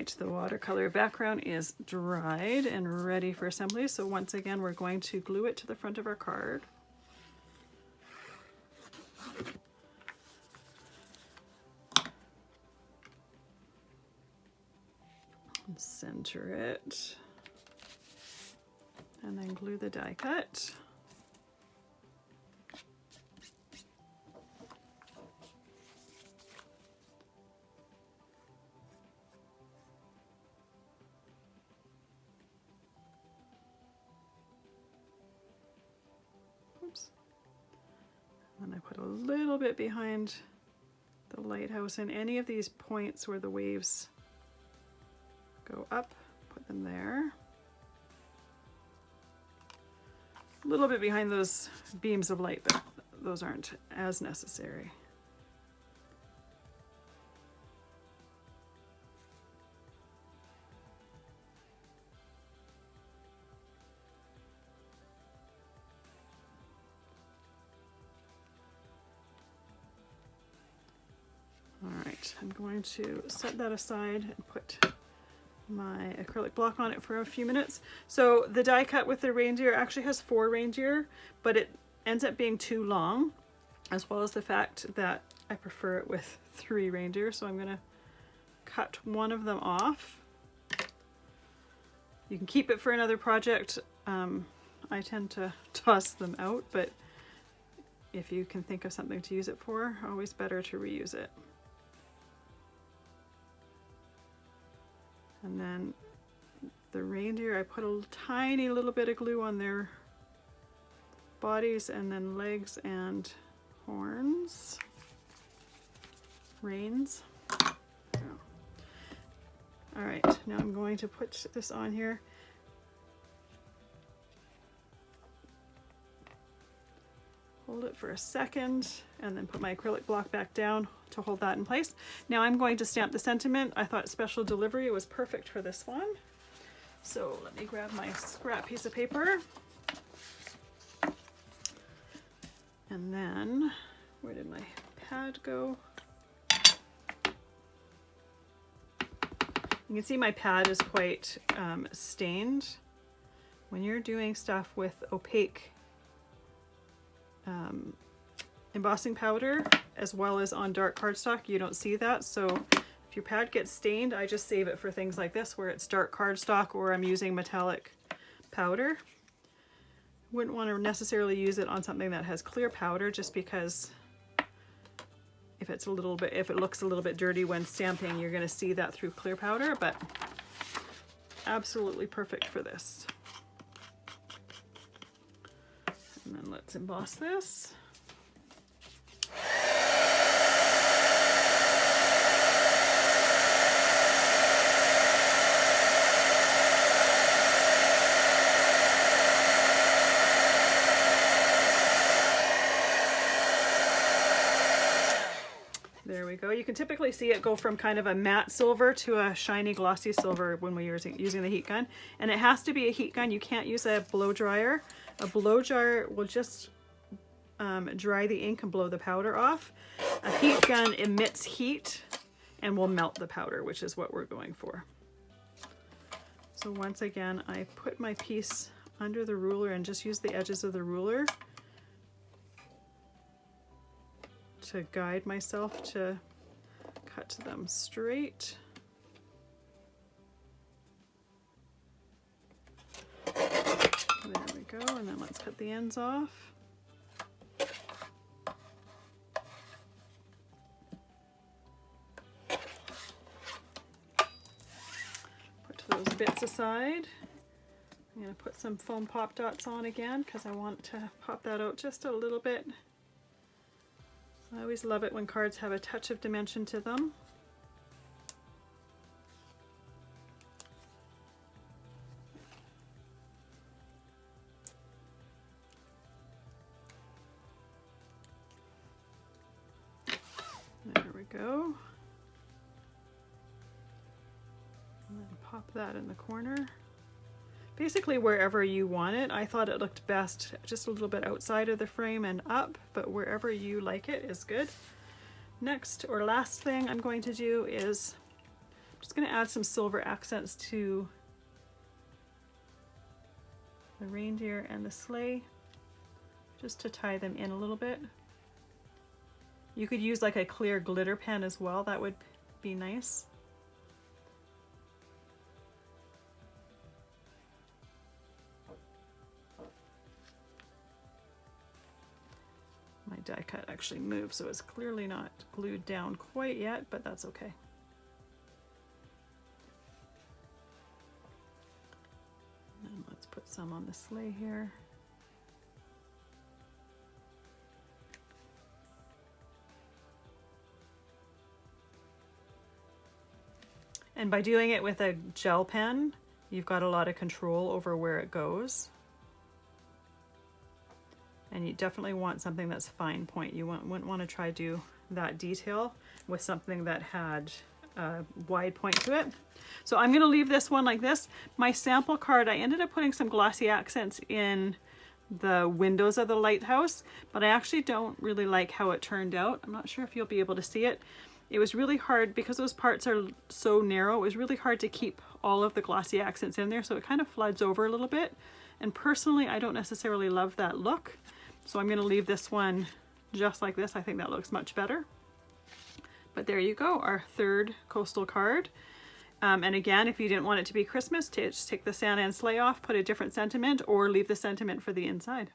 right, the watercolor background is dried and ready for assembly. So once again, we're going to glue it to the front of our card. And center it. And then glue the die cut. Oops. And then I put a little bit behind the lighthouse, and any of these points where the waves go up, put them there. A little bit behind those beams of light, but those aren't as necessary. All right, I'm going to set that aside and put my acrylic block on it for a few minutes. So the die cut with the reindeer actually has 4 reindeer, but it ends up being too long, as well as the fact that I prefer it with 3 reindeer. So I'm gonna cut one of them off. You can keep it for another project. I tend to toss them out, but if you can think of something to use it for, always better to reuse it. And then the reindeer, I put a tiny little bit of glue on their bodies, and then legs and horns, reins. All right, now I'm going to put this on here. Hold it for a second, and then put my acrylic block back down to hold that in place. Now I'm going to stamp the sentiment. I thought special delivery was perfect for this one. So let me grab my scrap piece of paper. And then, where did my pad go? You can see my pad is quite stained. When you're doing stuff with opaque embossing powder, as well as on dark cardstock, you don't see that. So if your pad gets stained, I just save it for things like this where it's dark cardstock or I'm using metallic powder. Wouldn't want to necessarily use it on something that has clear powder, just because if it looks a little bit dirty when stamping, you're going to see that through clear powder, but absolutely perfect for this. And then let's emboss this. There we go. You can typically see it go from kind of a matte silver to a shiny glossy silver when we're using the heat gun. And it has to be a heat gun. You can't use a blow dryer. A blow dryer will just dry the ink and blow the powder off. A heat gun emits heat and will melt the powder, which is what we're going for. So once again, I put my piece under the ruler and just use the edges of the ruler to guide myself to cut them straight. There we go, and then let's cut the ends off. Put those bits aside. I'm going to put some foam pop dots on again because I want to pop that out just a little bit. I always love it when cards have a touch of dimension to them. There we go. And then pop that in the corner. Basically wherever you want it. I thought it looked best just a little bit outside of the frame and up, but wherever you like it is good. Next or last thing I'm going to do is Just going to add some silver accents to the reindeer and the sleigh, just to tie them in a little bit. You could use like a clear glitter pen as well, that would be nice. My die cut actually moved, so it's clearly not glued down quite yet, but that's okay. And then let's put some on the sleigh here. And by doing it with a gel pen, you've got a lot of control over where it goes. And you definitely want something that's fine point. You wouldn't want to try to do that detail with something that had a wide point to it. So I'm going to leave this one like this. My sample card, I ended up putting some glossy accents in the windows of the lighthouse, but I actually don't really like how it turned out. I'm not sure if you'll be able to see it. It was really hard because those parts are so narrow. It was really hard to keep all of the glossy accents in there, so it kind of floods over a little bit. And personally, I don't necessarily love that look. So I'm going to leave this one just like this. I think that looks much better. But there you go, our third coastal card. And again, if you didn't want it to be Christmas, just take the Santa and sleigh off, put a different sentiment, or leave the sentiment for the inside.